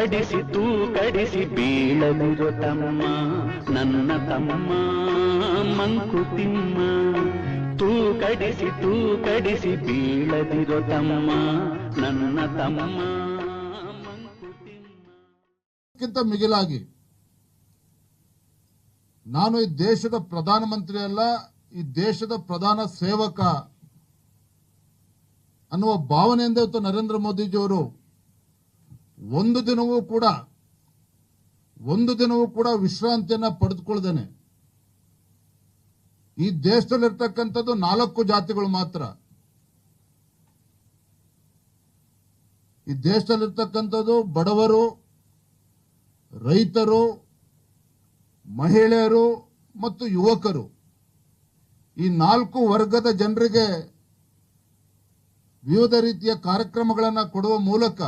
ಕಡಿಸಿ ಬೀಳದಿರೋ ತಮ್ಮ ನನ್ನ ತಮ್ಮ ಮಂಕುತಿಮ್ಮ. ಕಡಿಸಿ ಬೀಳದಿರೋ ತಮ್ಮ ನನ್ನ ತಮ್ಮ ಮಂಕುತಿಮ್ಮ. ಮಿಗಿಲಾಗಿ ನಾನು ಈ ದೇಶದ ಪ್ರಧಾನಮಂತ್ರಿ ಅಲ್ಲ, ಈ ದೇಶದ ಪ್ರಧಾನ ಸೇವಕ ಅನ್ನುವ ಭಾವನೆಯಿಂದ ಇವತ್ತು ನರೇಂದ್ರ ಮೋದಿಜಿಯವರು ಒಂದು ದಿನವೂ ಕೂಡ ವಿಶ್ರಾಂತಿಯನ್ನ ಪಡೆದುಕೊಳ್ಳದೇನೆ ಈ ದೇಶದಲ್ಲಿರ್ತಕ್ಕಂಥದ್ದು 4 ಜಾತಿಗಳು ಮಾತ್ರ. ಈ ದೇಶದಲ್ಲಿರ್ತಕ್ಕಂಥದ್ದು ಬಡವರು, ರೈತರು, ಮಹಿಳೆಯರು ಮತ್ತು ಯುವಕರು. ಈ 4 ವರ್ಗದ ಜನರಿಗೆ ವಿವಿಧ ರೀತಿಯ ಕಾರ್ಯಕ್ರಮಗಳನ್ನು ಕೊಡುವ ಮೂಲಕ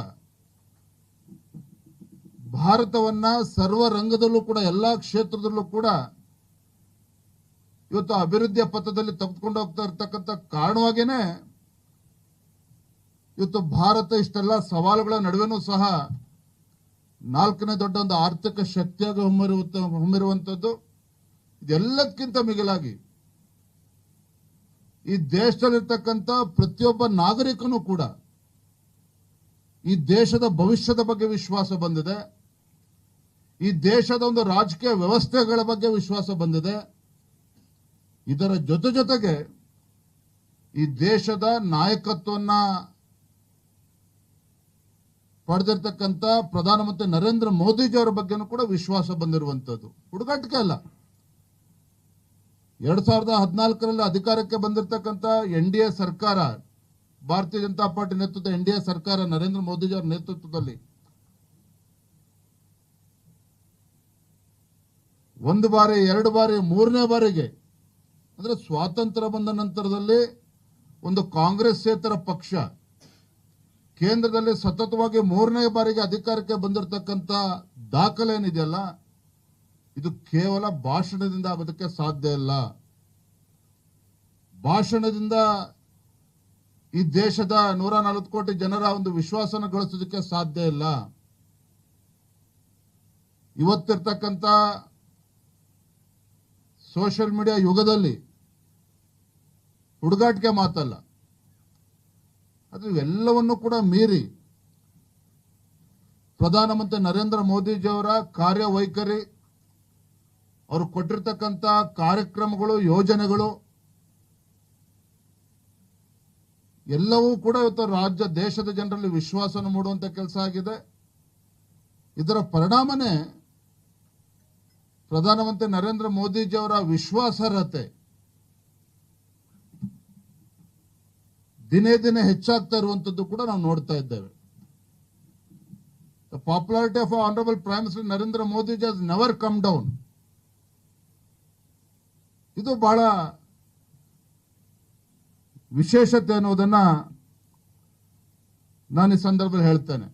ಭಾರತವನ್ನ ಸರ್ವ ರಂಗದಲ್ಲೂ ಕೂಡ ಎಲ್ಲಾ ಕ್ಷೇತ್ರದಲ್ಲೂ ಕೂಡ ಇವತ್ತು ಅಭಿವೃದ್ಧಿಯ ಪಥದಲ್ಲಿ ತೆಗೆದುಕೊಂಡು ಹೋಗ್ತಾ ಇರ್ತಕ್ಕಂಥ ಕಾರಣವಾಗೇನೆ ಇವತ್ತು ಭಾರತ ಇಷ್ಟೆಲ್ಲ ಸವಾಲುಗಳ ನಡುವೆನೂ ಸಹ 4ನೇ ದೊಡ್ಡ ಒಂದು ಆರ್ಥಿಕ ಶಕ್ತಿಯಾಗಿ ಹೊಮ್ಮಿರುವಂತದ್ದು. ಇದೆಲ್ಲದಕ್ಕಿಂತ ಮಿಗಿಲಾಗಿ ಈ ದೇಶದಲ್ಲಿರ್ತಕ್ಕಂಥ ಪ್ರತಿಯೊಬ್ಬ ನಾಗರಿಕನೂ ಕೂಡ ಈ ದೇಶದ ಭವಿಷ್ಯದ ಬಗ್ಗೆ ವಿಶ್ವಾಸ ಬಂದಿದೆ. ಈ ದೇಶದ ಒಂದು ರಾಜಕೀಯ ವ್ಯವಸ್ಥೆಗಳ ಬಗ್ಗೆ ವಿಶ್ವಾಸ ಬಂದಿದೆ. ಇದರ ಜೊತೆಗೆ ಈ ದೇಶದ ನಾಯಕತ್ವವನ್ನ ಪಡೆದಿರ್ತಕ್ಕಂಥ ಪ್ರಧಾನಮಂತ್ರಿ ನರೇಂದ್ರ ಮೋದಿಜಿ ಅವರ ಬಗ್ಗೆನೂ ಕೂಡ ವಿಶ್ವಾಸ ಬಂದಿರುವಂತದ್ದು. ಹುಡುಗಾಟಿಕೆ ಅಲ್ಲ. 2014ರಲ್ಲಿ ಅಧಿಕಾರಕ್ಕೆ ಬಂದಿರತಕ್ಕಂಥ NDA ಸರ್ಕಾರ, ಭಾರತೀಯ ಜನತಾ ಪಾರ್ಟಿ ನೇತೃತ್ವದ NDA ಸರ್ಕಾರ ನರೇಂದ್ರ ಮೋದಿಜಿ ಅವರ ನೇತೃತ್ವದಲ್ಲಿ 1 ಬಾರಿ 2 ಬಾರಿ 3ನೇ ಬಾರಿಗೆ ಅಂದ್ರೆ ಸ್ವಾತಂತ್ರ್ಯ ಬಂದ ನಂತರದಲ್ಲಿ ಒಂದು ಕಾಂಗ್ರೆಸ್ಸೇತರ ಪಕ್ಷ ಕೇಂದ್ರದಲ್ಲಿ ಸತತವಾಗಿ 3ನೇ ಬಾರಿಗೆ ಅಧಿಕಾರಕ್ಕೆ ಬಂದಿರತಕ್ಕಂಥ ದಾಖಲೆ ಏನಿದೆಯಲ್ಲ, ಇದು ಕೇವಲ ಭಾಷಣದಿಂದ ಆಗೋದಕ್ಕೆ ಸಾಧ್ಯ ಇಲ್ಲ. ಭಾಷಣದಿಂದ ಈ ದೇಶದ 140 ಕೋಟಿ ಜನರ ಒಂದು ವಿಶ್ವಾಸನ ಗಳಿಸೋದಕ್ಕೆ ಸಾಧ್ಯ ಇಲ್ಲ. ಇವತ್ತಿರ್ತಕ್ಕಂಥ ಸೋಷಿಯಲ್ ಮೀಡಿಯಾ ಯುಗದಲ್ಲಿ ಹುಡುಗಾಟಿಕೆ ಮಾತಲ್ಲ, ಅದು ಇವೆಲ್ಲವನ್ನು ಕೂಡ ಮೀರಿ ಪ್ರಧಾನಮಂತ್ರಿ ನರೇಂದ್ರ ಮೋದಿಜಿಯವರ ಕಾರ್ಯವೈಖರಿ, ಅವರು ಕೊಟ್ಟಿರ್ತಕ್ಕಂಥ ಕಾರ್ಯಕ್ರಮಗಳು, ಯೋಜನೆಗಳು ಎಲ್ಲವೂ ಕೂಡ ಇವತ್ತು ದೇಶದ ಜನರಲ್ಲಿ ವಿಶ್ವಾಸ ಮೂಡುವಂತ ಕೆಲಸ ಆಗಿದೆ. ಇದರ ಪರಿಣಾಮನೇ ಪ್ರಧಾನಮಂತ್ರಿ ನರೇಂದ್ರ ಮೋದಿಜಿಯವರ ವಿಶ್ವಾಸಾರ್ಹತೆ ದಿನೇ ದಿನೇ ಹೆಚ್ಚಾಗ್ತಾ ಇರುವಂತದ್ದು ಕೂಡ ನಾವು ನೋಡ್ತಾ ಇದ್ದೇವೆ. The popularity of our honorable Prime Minister Narendra Modi has never come down. ಇದು ಬಹಳ ವಿಶೇಷತೆ ಅನ್ನೋದನ್ನ ನಾನು ಈ ಸಂದರ್ಭದಲ್ಲಿ ಹೇಳ್ತೇನೆ.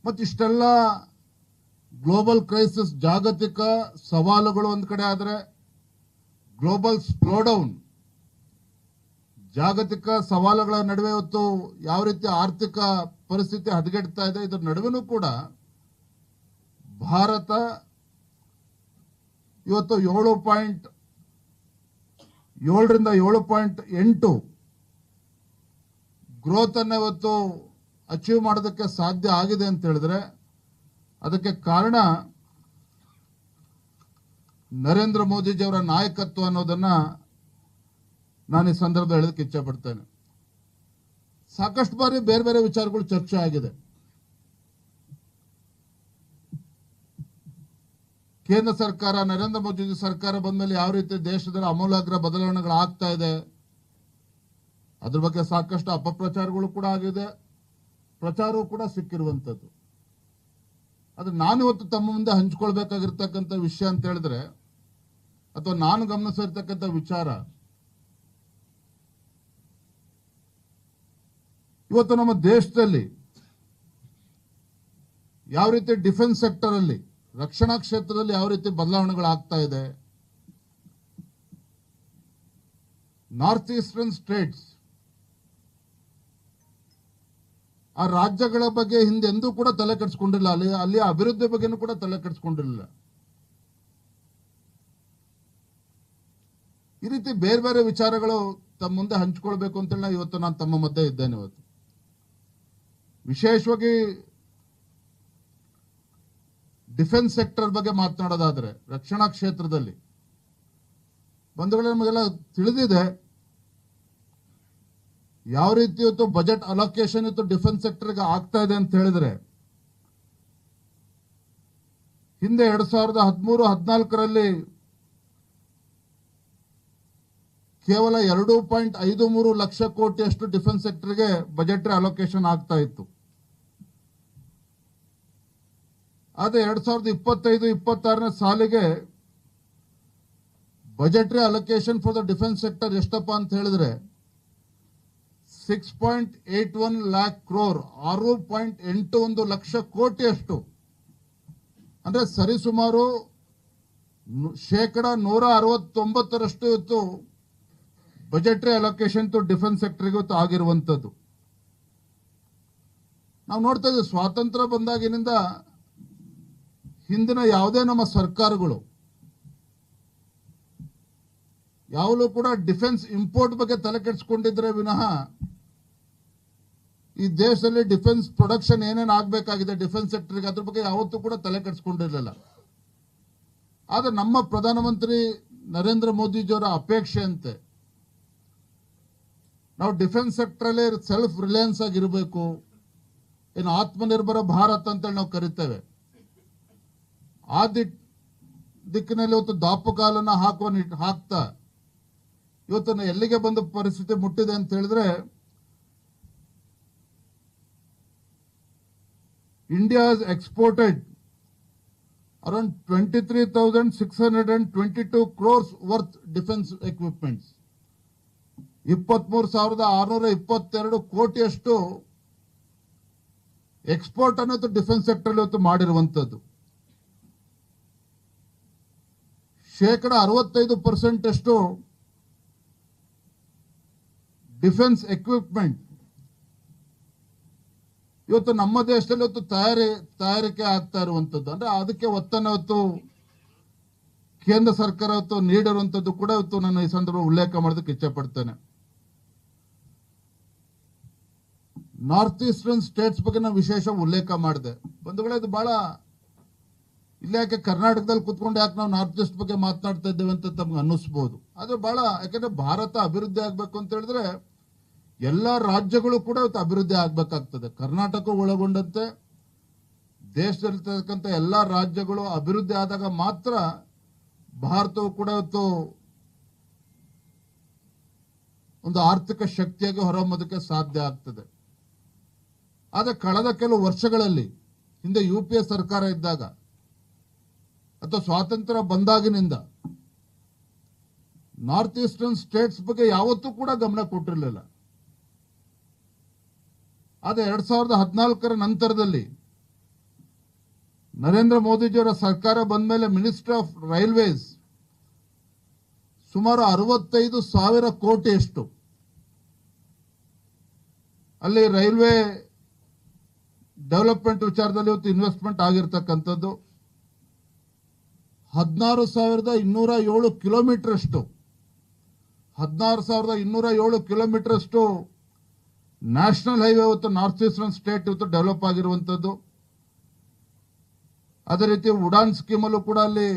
ಮತ್ತು ಇಷ್ಟೆಲ್ಲ ಗ್ಲೋಬಲ್ ಕ್ರೈಸಿಸ್, ಜಾಗತಿಕ ಸವಾಲುಗಳು ಒಂದ್ ಕಡೆ ಆದ್ರೆ, ಗ್ಲೋಬಲ್ ಸ್ಲೋಡೌನ್, ಜಾಗತಿಕ ಸವಾಲುಗಳ ನಡುವೆ ಇವತ್ತು ಯಾವ ರೀತಿ ಆರ್ಥಿಕ ಪರಿಸ್ಥಿತಿ ಹದಗೆಡ್ತಾ ಇದೆ, ಇದರ ನಡುವೆನೂ ಕೂಡ ಭಾರತ ಇವತ್ತು 7.7ರಿಂದ 7.8 ಗ್ರೋತ್ ಅನ್ನ ಇವತ್ತು ಅಚೀವ್ ಮಾಡೋದಕ್ಕೆ ಸಾಧ್ಯ ಆಗಿದೆ ಅಂತ ಹೇಳಿದ್ರೆ ಅದಕ್ಕೆ ಕಾರಣ ನರೇಂದ್ರ ಮೋದಿಜಿ ಅವರ ನಾಯಕತ್ವ ಅನ್ನೋದನ್ನ ನಾನು ಈ ಸಂದರ್ಭದಲ್ಲಿ ಹೇಳೋದಕ್ಕೆ ಇಚ್ಛೆ ಪಡ್ತೇನೆ. ಸಾಕಷ್ಟು ಬಾರಿ ಬೇರೆ ಬೇರೆ ವಿಚಾರಗಳು ಚರ್ಚೆ ಆಗಿದೆ. ಕೇಂದ್ರ ಸರ್ಕಾರ, ನರೇಂದ್ರ ಮೋದಿ ಸರ್ಕಾರ ಬಂದ ಮೇಲೆ ಯಾವ ರೀತಿ ದೇಶದಲ್ಲಿ ಅಮೂಲಾಗ್ರ ಬದಲಾವಣೆಗಳು ಆಗ್ತಾ ಇದೆ, ಅದ್ರ ಬಗ್ಗೆ ಸಾಕಷ್ಟು ಅಪಪ್ರಚಾರಗಳು ಕೂಡ ಆಗಿದೆ, ಪ್ರಚಾರವೂ ಕೂಡ ಸಿಕ್ಕಿರುವಂತದ್ದು. ಆದ್ರೆ ನಾನಿವತ್ತು ತಮ್ಮ ಮುಂದೆ ಹಂಚಿಕೊಳ್ಬೇಕಾಗಿರ್ತಕ್ಕಂಥ ವಿಷಯ ಅಂತ ಹೇಳಿದ್ರೆ, ಅಥವಾ ನಾನು ಗಮನಿಸಿರ್ತಕ್ಕಂಥ ವಿಚಾರ, ಇವತ್ತು ನಮ್ಮ ದೇಶದಲ್ಲಿ ಯಾವ ರೀತಿ ಡಿಫೆನ್ಸ್ ಸೆಕ್ಟರ್ ಅಲ್ಲಿ, ರಕ್ಷಣಾ ಕ್ಷೇತ್ರದಲ್ಲಿ ಯಾವ ರೀತಿ ಬದಲಾವಣೆಗಳಾಗ್ತಾ ಇದೆ. ನಾರ್ತ್ ಈಸ್ಟರ್ನ್ ಸ್ಟೇಟ್ಸ್ ಆ ರಾಜ್ಯಗಳ ಬಗ್ಗೆ ಹಿಂದೆಂದೂ ಕೂಡ ತಲೆ ಕೆಡಿಸ್ಕೊಂಡಿಲ್ಲ, ಅಲ್ಲಿ ಅಭಿವೃದ್ಧಿ ಬಗ್ಗೆನೂ ಕೂಡ ತಲೆ ಕೆಡಿಸ್ಕೊಂಡಿರಲಿಲ್ಲ. ಈ ರೀತಿ ಬೇರೆ ಬೇರೆ ವಿಚಾರಗಳು ತಮ್ಮ ಮುಂದೆ ಹಂಚಿಕೊಳ್ಬೇಕು ಅಂತೇಳಿ ಇವತ್ತು ನಾನು ತಮ್ಮ ಮಧ್ಯೆ ಇದ್ದೇನೆ. ಇವತ್ತು ವಿಶೇಷವಾಗಿ ಡಿಫೆನ್ಸ್ ಸೆಕ್ಟರ್ ಬಗ್ಗೆ ಮಾತನಾಡೋದಾದ್ರೆ, ರಕ್ಷಣಾ ಕ್ಷೇತ್ರದಲ್ಲಿ ಬಂಧುಗಳೇ ನಮಗೆಲ್ಲ ತಿಳಿದಿದೆ ಯಾವ ರೀತಿ ಇವತ್ತು ಬಜೆಟ್ ಅಲೋಕೇಶನ್ ಇವತ್ತು ಡಿಫೆನ್ಸ್ ಸೆಕ್ಟರ್ಗೆ ಆಗ್ತಾ ಇದೆ ಅಂತ ಹೇಳಿದ್ರೆ, ಹಿಂದೆ 2013-14ರಲ್ಲಿ ಕೇವಲ 2.53 ಲಕ್ಷ ಕೋಟಿಯಷ್ಟು ಡಿಫೆನ್ಸ್ ಸೆಕ್ಟರ್ಗೆ ಬಜೆಟರಿ ಅಲೋಕೇಶನ್ ಆಗ್ತಾ ಇತ್ತು. ಆದ್ರೆ 2025-26ನೇ ಸಾಲಿಗೆ budgetary allocation for the defence sector ಎಷ್ಟಪ್ಪ ಅಂತ ಹೇಳಿದ್ರೆ 6.81 lakh crore, 6.81 ಲಕ್ಷ ಕೋಟಿಯಷ್ಟು, ಅಂದ್ರೆ ಸರಿಸುಮಾರು 169% ಇವತ್ತು ಬಜೆಟರಿ ಅಲೋಕೇಶನ್ ಡಿಫೆನ್ಸ್ ಸೆಕ್ಟರ್ಗೆ ಇವತ್ತು ಆಗಿರುವಂತದ್ದು. ನಾವು ನೋಡ್ತಾ ಇದ್ದೀವಿ ಸ್ವಾತಂತ್ರ್ಯ ಬಂದಾಗಿನಿಂದ ಹಿಂದಿನ ಯಾವುದೇ ನಮ್ಮ ಸರ್ಕಾರಗಳು ಯಾವಾಗಲೂ ಕೂಡ ಡಿಫೆನ್ಸ್ ಇಂಪೋರ್ಟ್ ಬಗ್ಗೆ ತಲೆ ಕೆಡಿಸ್ಕೊಂಡಿದ್ರೆ ವಿನಃ ಈ ದೇಶದಲ್ಲಿ ಡಿಫೆನ್ಸ್ ಪ್ರೊಡಕ್ಷನ್ ಏನೇನು ಆಗಬೇಕಾಗಿದೆ ಡಿಫೆನ್ಸ್ ಸೆಕ್ಟರ್ಗೆ ಅದ್ರ ಬಗ್ಗೆ ಯಾವತ್ತೂ ಕೂಡ ತಲೆ ಕೆಡಿಸ್ಕೊಂಡಿರಲಿಲ್ಲ. ಆದ್ರೆ ನಮ್ಮ ಪ್ರಧಾನಮಂತ್ರಿ ನರೇಂದ್ರ ಮೋದಿಜಿಯವರ ಅಪೇಕ್ಷೆಯಂತೆ ನಾವು ಡಿಫೆನ್ಸ್ ಸೆಕ್ಟರ್ ಅಲ್ಲಿ ಸೆಲ್ಫ್ ರಿಲಯನ್ಸ್ ಆಗಿರಬೇಕು, ಏನು ಆತ್ಮನಿರ್ಭರ ಭಾರತ್ ಅಂತೇಳಿ ನಾವು ಕರಿತೇವೆ. ಆ ದಿಕ್ಕಿನಲ್ಲಿ ಇವತ್ತು ದಾಪುಗಾಲನ್ನ ಹಾಕ್ತಾ ಇವತ್ತು ಎಲ್ಲಿಗೆ ಬಂದ ಪರಿಸ್ಥಿತಿ ಮುಟ್ಟಿದೆ ಅಂತ ಹೇಳಿದ್ರೆ, India has exported around 23,622 crores worth defense equipments. 23,622 ಕೋಟಿಯಷ್ಟು ಎಕ್ಸ್ಪೋರ್ಟ್ ಅನ್ನೋದು ಡಿಫೆನ್ಸ್ ಸೆಕ್ಟರ್ ಇವತ್ತು ಮಾಡಿರುವಂತದ್ದು. 65% ಅಷ್ಟು ಡಿಫೆನ್ಸ್ ಎಕ್ವಿಪ್ಮೆಂಟ್ ಇವತ್ತು ನಮ್ಮ ದೇಶದಲ್ಲಿ ಇವತ್ತು ತಯಾರಿಕೆ ಆಗ್ತಾ ಇರುವಂತದ್ದು. ಅಂದ್ರೆ ಅದಕ್ಕೆ ಒತ್ತನ್ನು ಇವತ್ತು ಕೇಂದ್ರ ಸರ್ಕಾರ ಇವತ್ತು ನೀಡಿರುವಂತದ್ದು ಕೂಡ ಇವತ್ತು ನಾನು ಈ ಸಂದರ್ಭ ಉಲ್ಲೇಖ ಮಾಡೋದಕ್ಕೆ ಇಚ್ಛೆ ಪಡ್ತೇನೆ. ನಾರ್ತ್ ಈಸ್ಟರ್ನ್ ಸ್ಟೇಟ್ಸ್ ಬಗ್ಗೆ ನಾವು ವಿಶೇಷ ಉಲ್ಲೇಖ ಮಾಡಿದೆ. ಬಂಧುಗಳೇ, ಇದು ಬಹಳ ಇಲ್ಲ, ಯಾಕೆ ಕರ್ನಾಟಕದಲ್ಲಿ ಕುತ್ಕೊಂಡು ಯಾಕೆ ನಾವು ನಾರ್ತ್ ಈಸ್ಟ್ ಬಗ್ಗೆ ಮಾತನಾಡ್ತಾ ಇದ್ದೇವೆ ಅಂತ ತಮ್ಗೆ ಅನ್ನಿಸ್ಬೋದು. ಆದ್ರೆ ಬಹಳ, ಯಾಕಂದ್ರೆ ಭಾರತ ಅಭಿವೃದ್ಧಿ ಆಗ್ಬೇಕು ಅಂತ ಹೇಳಿದ್ರೆ ಎಲ್ಲ ರಾಜ್ಯಗಳು ಕೂಡ ಇವತ್ತು ಅಭಿವೃದ್ಧಿ ಆಗ್ಬೇಕಾಗ್ತದೆ. ಕರ್ನಾಟಕ ಒಳಗೊಂಡಂತೆ ದೇಶದಲ್ಲಿರ್ತಕ್ಕಂಥ ಎಲ್ಲ ರಾಜ್ಯಗಳು ಅಭಿವೃದ್ಧಿ ಆದಾಗ ಮಾತ್ರ ಭಾರತವು ಕೂಡ ಇವತ್ತು ಒಂದು ಆರ್ಥಿಕ ಶಕ್ತಿಯಾಗಿ ಹೊರಹೊಮ್ಮೋದಕ್ಕೆ ಸಾಧ್ಯ ಆಗ್ತದೆ. ಆದ್ರೆ ಕಳೆದ ಕೆಲವು ವರ್ಷಗಳಲ್ಲಿ, ಹಿಂದೆ UPA ಸರ್ಕಾರ ಇದ್ದಾಗ ಅಥವಾ ಸ್ವಾತಂತ್ರ್ಯ ಬಂದಾಗಿನಿಂದ ನಾರ್ತ್ ಈಸ್ಟರ್ನ್ ಸ್ಟೇಟ್ಸ್ ಬಗ್ಗೆ ಯಾವತ್ತೂ ಕೂಡ ಗಮನ ಕೊಟ್ಟಿರಲಿಲ್ಲ. ಆದ್ರೆ 2014ರ ನಂತರದಲ್ಲಿ ನರೇಂದ್ರ ಮೋದಿಜಿಯವರ ಸರ್ಕಾರ ಬಂದ ಮೇಲೆ ಮಿನಿಸ್ಟ್ರಿ ಆಫ್ ರೈಲ್ವೇಸ್ ಸುಮಾರು 65,000 ಕೋಟಿಯಷ್ಟು ಅಲ್ಲಿ ರೈಲ್ವೆ ಡೆವಲಪ್ಮೆಂಟ್ ವಿಚಾರದಲ್ಲಿ ಇವತ್ತು ಇನ್ವೆಸ್ಟ್ಮೆಂಟ್ ಆಗಿರ್ತಕ್ಕಂಥದ್ದು. 16,207 ಕಿಲೋಮೀಟರ್ ಅಷ್ಟು 16,207 ಕಿಲೋಮೀಟರ್ ಅಷ್ಟು ನ್ಯಾಷನಲ್ ಹೈವೇ ಇವತ್ತು ನಾರ್ತ್ ಈಸ್ಟರ್ನ್ ಸ್ಟೇಟ್ ಇವತ್ತು ಡೆವಲಪ್ ಆಗಿರುವಂತದ್ದು. ಅದೇ ರೀತಿ ಉಡಾನ್ ಸ್ಕೀಮ್ ಅಲ್ಲೂ ಕೂಡ ಅಲ್ಲಿ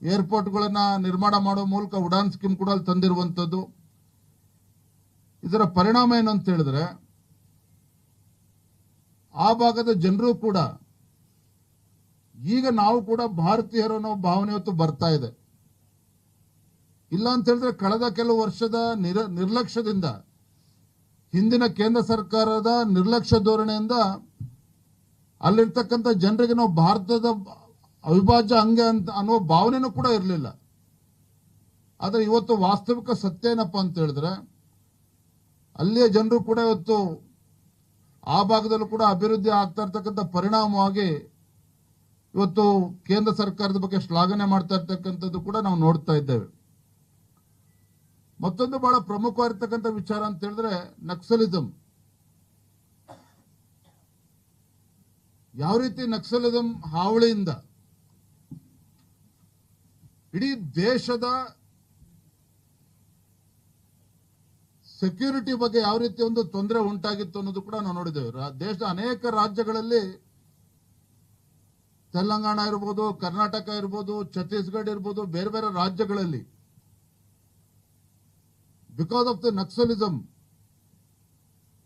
ಏರ್ಪೋರ್ಟ್ಗಳನ್ನ ನಿರ್ಮಾಣ ಮಾಡುವ ಮೂಲಕ ಉಡಾನ್ ಸ್ಕೀಮ್ ಕೂಡ ಅಲ್ಲಿ ತಂದಿರುವಂತದ್ದು. ಇದರ ಪರಿಣಾಮ ಏನು ಅಂತ ಹೇಳಿದ್ರೆ, ಆ ಭಾಗದ ಜನರು ಕೂಡ ಈಗ ನಾವು ಕೂಡ ಭಾರತೀಯರು ಅನ್ನೋ ಭಾವನೆ ಇವತ್ತು ಬರ್ತಾ ಇದೆ. ಇಲ್ಲ ಅಂತ ಹೇಳಿದ್ರೆ ಕಳೆದ ಕೆಲವು ವರ್ಷದ ನಿರ್ಲಕ್ಷ್ಯದಿಂದ, ಹಿಂದಿನ ಕೇಂದ್ರ ಸರ್ಕಾರದ ನಿರ್ಲಕ್ಷ್ಯ ಧೋರಣೆಯಿಂದ ಅಲ್ಲಿರ್ತಕ್ಕಂಥ ಜನರಿಗೆ ನಾವು ಭಾರತದ ಅವಿಭಾಜ್ಯ ಅಂಗ ಅಂತ ಅನ್ನೋ ಭಾವನೆನೂ ಕೂಡ ಇರಲಿಲ್ಲ. ಆದ್ರೆ ಇವತ್ತು ವಾಸ್ತವಿಕ ಸತ್ಯ ಏನಪ್ಪ ಅಂತ ಹೇಳಿದ್ರೆ, ಅಲ್ಲಿಯ ಜನರು ಕೂಡ ಇವತ್ತು ಆ ಭಾಗದಲ್ಲೂ ಕೂಡ ಅಭಿವೃದ್ಧಿ ಆಗ್ತಾ ಇರ್ತಕ್ಕಂಥ ಪರಿಣಾಮವಾಗಿ ಇವತ್ತು ಕೇಂದ್ರ ಸರ್ಕಾರದ ಬಗ್ಗೆ ಶ್ಲಾಘನೆ ಮಾಡ್ತಾ ಇರ್ತಕ್ಕಂಥದ್ದು ಕೂಡ ನಾವು ನೋಡ್ತಾ ಇದ್ದೇವೆ. ಮತ್ತೊಂದು ಬಹಳ ಪ್ರಮುಖವಾಗಿರ್ತಕ್ಕಂಥ ವಿಚಾರ ಅಂತ ಹೇಳಿದ್ರೆ ನಕ್ಸಲಿಸಂ. ಯಾವ ರೀತಿ ನಕ್ಸಲಿಸಂ ಹಾವಳಿಯಿಂದ ಇಡೀ ದೇಶದ ಸೆಕ್ಯೂರಿಟಿ ಬಗ್ಗೆ ಯಾವ ರೀತಿ ಒಂದು ತೊಂದರೆ ಉಂಟಾಗಿತ್ತು ಅನ್ನೋದು ಕೂಡ ನಾವು ನೋಡಿದ್ದೇವೆ. ದೇಶದ ಅನೇಕ ರಾಜ್ಯಗಳಲ್ಲಿ, ತೆಲಂಗಾಣ ಇರ್ಬೋದು, ಕರ್ನಾಟಕ ಇರ್ಬೋದು, ಛತ್ತೀಸ್ಗಢ ಇರ್ಬೋದು, ಬೇರೆ ಬೇರೆ ರಾಜ್ಯಗಳಲ್ಲಿ ಬಿಕಾಸ್ ಆಫ್ ದ ನಕ್ಸಲಿಸಂ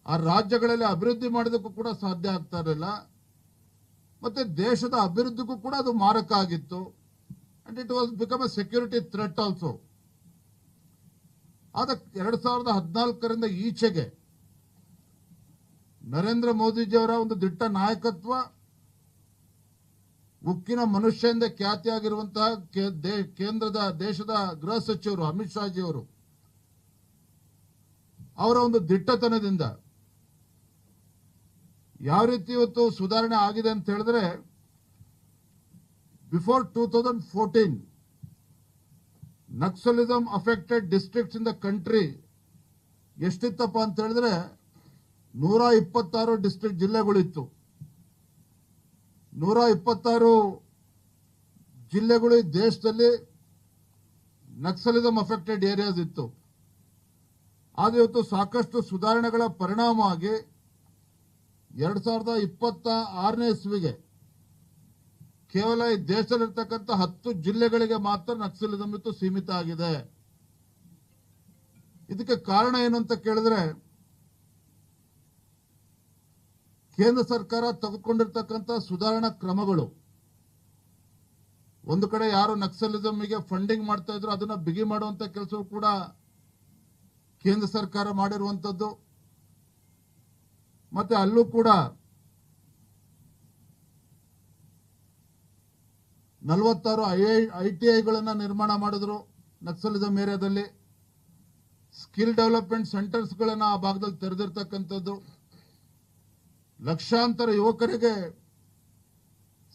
ಆ ರಾಜ್ಯಗಳಲ್ಲಿ ಅಭಿವೃದ್ಧಿ ಮಾಡೋದಕ್ಕೂ ಕೂಡ ಸಾಧ್ಯ ಆಗ್ತಾ ಇರಲಿಲ್ಲ. ಮತ್ತೆ ದೇಶದ ಅಭಿವೃದ್ಧಿಗೂ ಕೂಡ ಅದು ಮಾರಕ ಆಗಿತ್ತು. And it was become A security threat also. ಆದ 2014ರಿಂದ ಈಚೆಗೆ ನರೇಂದ್ರ ಮೋದಿಜಿಯವರ ಒಂದು ದಿಟ್ಟ ನಾಯಕತ್ವ, ಉಕ್ಕಿನ ಮನುಷ್ಯ ಎಂದೇ ಖ್ಯಾತಿಯಾಗಿರುವಂತಹ ದೇಶದ ಗೃಹ ಸಚಿವರು ಅಮಿತ್ ಶಾ ಜಿಯವರು ಅವರ ಒಂದು ದಿಟ್ಟತನದಿಂದ ಯಾವ ರೀತಿ ಇವತ್ತು ಸುಧಾರಣೆ ಆಗಿದೆ ಅಂತ ಹೇಳಿದ್ರೆ, before 2014 Naxalism affected districts in the country ಎಷ್ಟಿತ್ತಪ್ಪ ಅಂತ ಹೇಳಿದ್ರೆ 126 ಡಿಸ್ಟ್ರಿಕ್ಟ್ ಜಿಲ್ಲೆಗಳಿತ್ತು. 126 ಜಿಲ್ಲೆಗಳು ಈ ದೇಶದಲ್ಲಿ ನಕ್ಸಲಿಸಂ ಅಫೆಕ್ಟೆಡ್ ಏರಿಯಾಸ್ ಇತ್ತು. ಆದ್ರೆ ಇವತ್ತು ಸಾಕಷ್ಟು ಸುಧಾರಣೆಗಳ ಪರಿಣಾಮವಾಗಿ 2026ನೇ ಇಸ್ವಿಗೆ ಕೇವಲ ಈ ದೇಶದಲ್ಲಿರ್ತಕ್ಕಂಥ 10 ಜಿಲ್ಲೆಗಳಿಗೆ ಮಾತ್ರ ನಕ್ಸಲಿಸಂ ಇತ್ತು ಸೀಮಿತ ಆಗಿದೆ. ಇದಕ್ಕೆ ಕಾರಣ ಏನು ಅಂತ ಕೇಳಿದ್ರೆ, ಕೇಂದ್ರ ಸರ್ಕಾರ ತೆಗೆದುಕೊಂಡಿರ್ತಕ್ಕಂಥ ಸುಧಾರಣಾ ಕ್ರಮಗಳು. ಒಂದು ಕಡೆ ಯಾರು ನಕ್ಸಲಿಸಂಗೆ ಫಂಡಿಂಗ್ ಮಾಡ್ತಾ ಇದ್ರು ಅದನ್ನ ಬಿಗಿ ಮಾಡುವಂತ ಕೆಲಸವೂ ಕೂಡ ಕೇಂದ್ರ ಸರ್ಕಾರ ಮಾಡಿರುವಂತದ್ದು. ಮತ್ತೆ ಅಲ್ಲೂ ಕೂಡ 46 ITIಗಳನ್ನ ನಿರ್ಮಾಣ ಮಾಡಿದ್ರು ನಕ್ಸಲಿಸಂ ಏರಿಯಾದಲ್ಲಿ. ಸ್ಕಿಲ್ ಡೆವಲಪ್ಮೆಂಟ್ ಸೆಂಟರ್ಸ್ಗಳನ್ನ ಆ ಭಾಗದಲ್ಲಿ ತೆರೆದಿರ್ತಕ್ಕಂಥದ್ದು. ಲಕ್ಷಾಂತರ ಯುವಕರಿಗೆ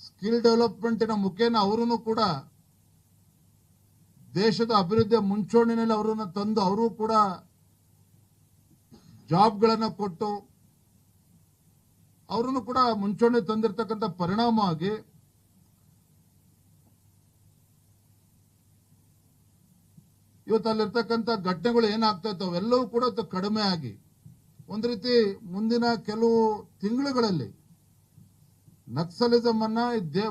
ಸ್ಕಿಲ್ ಡೆವಲಪ್ಮೆಂಟಿನ ಮುಖೇನ ಅವರೂ ಕೂಡ ದೇಶದ ಅಭಿವೃದ್ಧಿಯ ಮುಂಚೂಣಿನಲ್ಲಿ ಅವರನ್ನು ತಂದು ಅವರು ಕೂಡ ಜಾಬ್ಗಳನ್ನ ಕೊಟ್ಟು ಅವರನ್ನು ಕೂಡ ಮುಂಚೂಣಿ ತಂದಿರತಕ್ಕಂಥ ಪರಿಣಾಮವಾಗಿ ಇವತ್ತು ಅಲ್ಲಿರ್ತಕ್ಕಂಥ ಘಟನೆಗಳು ಏನಾಗ್ತಾ ಇತ್ತು ಅವೆಲ್ಲವೂ ಕೂಡ ಕಡಿಮೆ ಆಗಿ ಒಂದು ರೀತಿ ಮುಂದಿನ ಕೆಲವು ತಿಂಗಳುಗಳಲ್ಲಿ ನಕ್ಸಲಿಸಂ ಅನ್ನ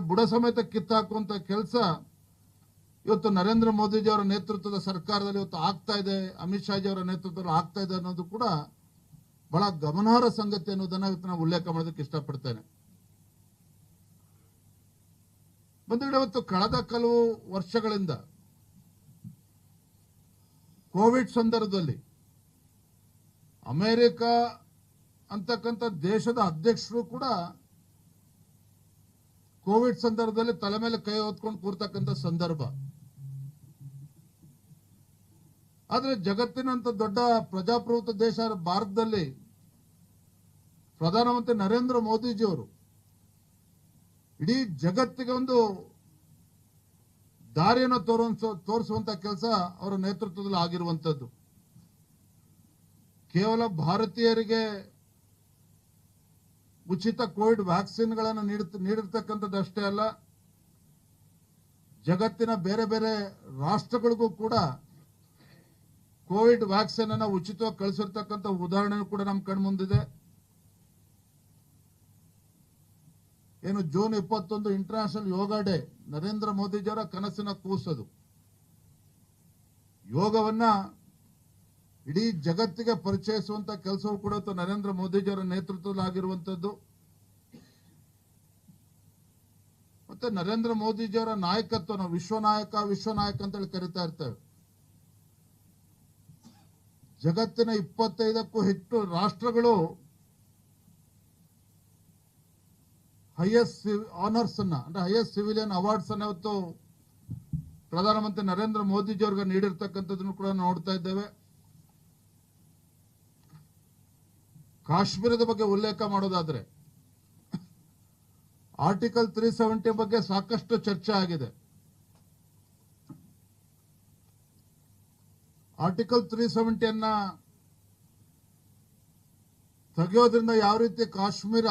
ಬುಡ ಸಮೇತ ಕಿತ್ತಾಕುವಂತ ಕೆಲಸ ಇವತ್ತು ನರೇಂದ್ರ ಮೋದಿಜಿ ಅವರ ನೇತೃತ್ವದ ಸರ್ಕಾರದಲ್ಲಿ ಇವತ್ತು ಆಗ್ತಾ ಇದೆ, ಅಮಿತ್ ಶಾ ಜಿ ಅವರ ನೇತೃತ್ವದಲ್ಲಿ ಆಗ್ತಾ ಇದೆ ಅನ್ನೋದು ಕೂಡ ಬಹಳ ಗಮನಾರ್ಹ ಸಂಗತಿ ಅನ್ನೋದನ್ನ ಇವತ್ತು ನಾವು ಉಲ್ಲೇಖ ಮಾಡೋದಕ್ಕೆ ಇಷ್ಟಪಡ್ತೇನೆ. ಬಂಧುಗಳೇ, ಇವತ್ತು ಕಳೆದ ಕೆಲವು ವರ್ಷಗಳಿಂದ ಕೋವಿಡ್ ಸಂದರ್ಭದಲ್ಲಿ ಅಮೆರಿಕ ಅಂತಕ್ಕಂಥ ದೇಶದ ಅಧ್ಯಕ್ಷರು ಕೂಡ ಕೋವಿಡ್ ಸಂದರ್ಭದಲ್ಲಿ ತಲೆ ಮೇಲೆ ಕೈ ಹೊತ್ಕೊಂಡು ಕೂರ್ತಕ್ಕಂಥ ಸಂದರ್ಭ. ಆದ್ರೆ ಜಗತ್ತಿನಂತ ದೊಡ್ಡ ಪ್ರಜಾಪ್ರಭುತ್ವ ದೇಶ ಭಾರತದಲ್ಲಿ ಪ್ರಧಾನಮಂತ್ರಿ ನರೇಂದ್ರ ಮೋದಿಜಿಯವರು ಇಡೀ ಜಗತ್ತಿಗೆ ಒಂದು ದಾರಿಯನ್ನು ತೋರಿಸುವಂತ ಕೆಲಸ ಅವರ ನೇತೃತ್ವದಲ್ಲಿ ಆಗಿರುವಂತದ್ದು. ಕೇವಲ ಭಾರತೀಯರಿಗೆ ಉಚಿತ ಕೋವಿಡ್ ವ್ಯಾಕ್ಸಿನ್ಗಳನ್ನು ನೀಡಿರ್ತಕ್ಕಂಥದ್ದಷ್ಟೇ ಅಲ್ಲ, ಜಗತ್ತಿನ ಬೇರೆ ಬೇರೆ ರಾಷ್ಟ್ರಗಳಿಗೂ ಕೂಡ ಕೋವಿಡ್ ವ್ಯಾಕ್ಸಿನ್ ಅನ್ನು ಉಚಿತವಾಗಿ ಕಳಿಸಿರ್ತಕ್ಕಂಥ ಉದಾಹರಣೆ ಕೂಡ ನಮ್ಮ ಕಣ್ಮುಂದಿದೆ. ಏನು ಜೂನ್ 21 ಇಂಟರ್ನ್ಯಾಷನಲ್ ಯೋಗ ಡೇ ನರೇಂದ್ರ ಮೋದಿಜಿಯವರ ಕನಸಿನ ಕೂಸದು. ಯೋಗವನ್ನ ಇಡೀ ಜಗತ್ತಿಗೆ ಪರಿಚಯಿಸುವಂತ ಕೆಲಸವೂ ಕೂಡ ನರೇಂದ್ರ ಮೋದಿಜಿಯವರ ನೇತೃತ್ವದಲ್ಲಿ ಆಗಿರುವಂತದ್ದು. ಮತ್ತೆ ನರೇಂದ್ರ ಮೋದಿಜಿಯವರ ನಾಯಕತ್ವ ನಾವು ವಿಶ್ವನಾಯಕ ಅಂತ ಹೇಳಿ ಕರಿತಾ ಇರ್ತೇವೆ. ಜಗತ್ತಿನ 25ಕ್ಕೂ ಹೆಚ್ಚು ರಾಷ್ಟ್ರಗಳು ಹೈಯೆಸ್ಟ್ ಆನರ್ಸ್ ಅನ್ನ ಅಂದ್ರೆ ಹೈಯೆಸ್ಟ್ ಸಿವಿಲಿಯನ್ ಅವಾರ್ಡ್ಸ್ ಅನ್ನ ಇವತ್ತು ಪ್ರಧಾನಮಂತ್ರಿ ನರೇಂದ್ರ ಮೋದಿಜಿ ಅವರಿಗೆ ನೀಡಿರ್ತಕ್ಕಂಥದ್ದನ್ನು ಕೂಡ ನೋಡ್ತಾ ಇದ್ದೇವೆ. ಕಾಶ್ಮೀರದ ಬಗ್ಗೆ ಉಲ್ಲೇಖ ಮಾಡೋದಾದ್ರೆ ಆರ್ಟಿಕಲ್ 370 ಬಗ್ಗೆ ಸಾಕಷ್ಟು ಚರ್ಚೆ ಆಗಿದೆ. ಆರ್ಟಿಕಲ್ 370 ತೆಗೆಯೋದ್ರಿಂದ ಯಾವ ರೀತಿ ಕಾಶ್ಮೀರ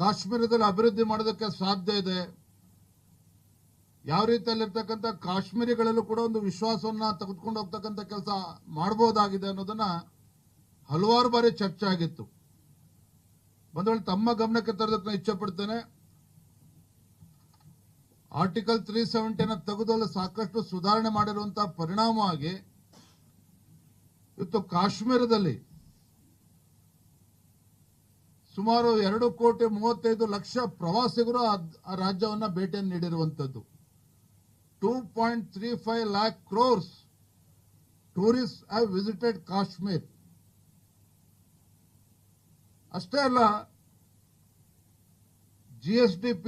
ಕಾಶ್ಮೀರದಲ್ಲಿ ಅಭಿವೃದ್ಧಿ ಮಾಡೋದಕ್ಕೆ ಸಾಧ್ಯ ಇದೆ, ಯಾವ ರೀತಿಯಲ್ಲಿರ್ತಕ್ಕಂಥ ಕಾಶ್ಮೀರಿಗಳಲ್ಲೂ ಕೂಡ ಒಂದು ವಿಶ್ವಾಸವನ್ನ ತೆಗೆದುಕೊಂಡು ಹೋಗ್ತಕ್ಕಂಥ ಕೆಲಸ ಮಾಡಬಹುದಾಗಿದೆ ಅನ್ನೋದನ್ನ ಹಲವಾರು ಬಾರಿ ಚರ್ಚೆ ಆಗಿತ್ತು. ಬಂಧುಗಳು, ತಮ್ಮ ಗಮನಕ್ಕೆ ತರೋದಕ್ಕೆ ನಾನು ಇಚ್ಛೆ ಪಡ್ತೇನೆ. ಆರ್ಟಿಕಲ್ 370 ತೆಗೆದು ಸಾಕಷ್ಟು ಸುಧಾರಣೆ ಮಾಡಿರುವಂತಹ ಪರಿಣಾಮವಾಗಿ ಇವತ್ತು ಕಾಶ್ಮೀರದಲ್ಲಿ ಸುಮಾರು 2,35,00,000 ಪ್ರವಾಸಿಗರು ಆ ರಾಜ್ಯವನ್ನ ಭೇಟಿಯನ್ನು ನೀಡಿರುವಂತದ್ದು. 2.35 lakh crores tourists have visited Kashmir. ಅಷ್ಟೇ ಅಲ್ಲ, GSDP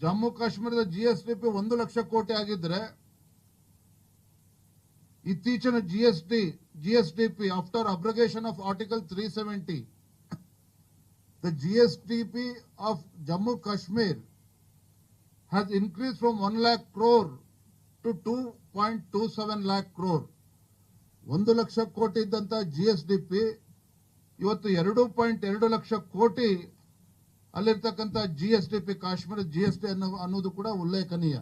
ಜಮ್ಮು ಕಾಶ್ಮೀರದ GSDP 1 ಲಕ್ಷ ಕೋಟಿ ಆಗಿದ್ರೆ ಇತ್ತೀಚಿನ GSDP after abrogation of article 370, the GSDP of Jammu Kashmir has increased from 1 lakh crore to 2.27 lakh crore. 1 lakh ಕೋಟಿ ಇದ್ದಂತ GSDP ಇವತ್ತು 2.2 ಲಕ್ಷ ಕೋಟಿ ಅಲ್ಲಿರ್ತಕ್ಕಂಥ GSDP, ಕಾಶ್ಮೀರ GST ಅನ್ನೋದು ಕೂಡ ಉಲ್ಲೇಖನೀಯ.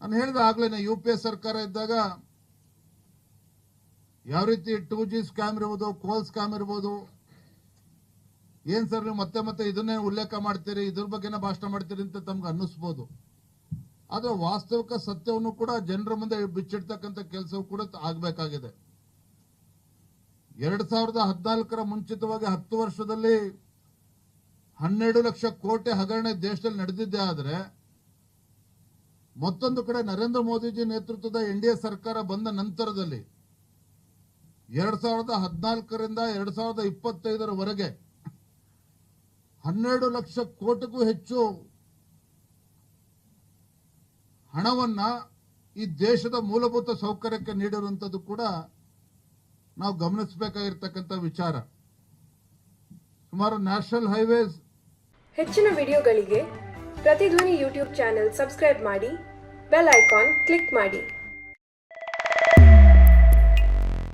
ನಾನು ಹೇಳಿದ ಆಗ್ಲೇನೆ, UPA ಸರ್ಕಾರ ಇದ್ದಾಗ ಯಾವ ರೀತಿ 2G ಸ್ಕ್ಯಾಮ್ ಇರ್ಬೋದು, ಕೋಲ್ ಸ್ಕ್ಯಾಮ್ ಇರ್ಬೋದು, ಏನ್ ಸರ್ ನೀವು ಮತ್ತೆ ಮತ್ತೆ ಇದನ್ನೇ ಉಲ್ಲೇಖ ಮಾಡ್ತೀರಿ, ಇದ್ರ ಬಗ್ಗೆನೇ ಭಾಷಣ ಮಾಡ್ತೀರಿ ಅಂತ ತಮ್ಗೆ ಅನ್ನಿಸ್ಬೋದು. ಆದ್ರೆ ವಾಸ್ತವಿಕ ಸತ್ಯವನ್ನು ಕೂಡ ಜನರ ಮುಂದೆ ಬಿಚ್ಚಿಡ್ತಕ್ಕಂಥ ಕೆಲಸವೂ ಕೂಡ ಆಗ್ಬೇಕಾಗಿದೆ. 2014 ಮುಂಚಿತವಾಗಿ 10 ವರ್ಷದಲ್ಲಿ 12 ಲಕ್ಷ ಕೋಟಿ ಹಗರಣ ದೇಶದಲ್ಲಿ ನಡೆದಿದ್ದೇ ಆದ್ರೆ, ಮತ್ತೊಂದು ಕಡೆ ನರೇಂದ್ರ ಮೋದಿಜಿ ನೇತೃತ್ವದ NDA ಸರ್ಕಾರ ಬಂದ ನಂತರದಲ್ಲಿ 2014ರಿಂದ 2025ರವರೆಗೆ 12 ಲಕ್ಷ ಕೋಟಿಗೂ ಹೆಚ್ಚು ಹಣವನ್ನ ಈ ದೇಶದ ಮೂಲಭೂತ ಸೌಕರ್ಯಕ್ಕೆ ನೀಡಿರುವಂತದ್ದು ಕೂಡ ನಾವು ಗಮನಿಸಬೇಕಾಗಿರ್ತಕ್ಕಂಥ ವಿಚಾರ. ಸುಮಾರು ನ್ಯಾಷನಲ್ ಹೈವೇಸ್. ಹೆಚ್ಚಿನ ವಿಡಿಯೋಗಳಿಗೆ ಪ್ರತಿಧ್ವನಿ ಯೂಟ್ಯೂಬ್ ಚಾನೆಲ್ ಸಬ್ಸ್ಕ್ರೈಬ್ ಮಾಡಿ, ಬೆಲ್ ಐಕಾನ್ ಕ್ಲಿಕ್ ಮಾಡಿ.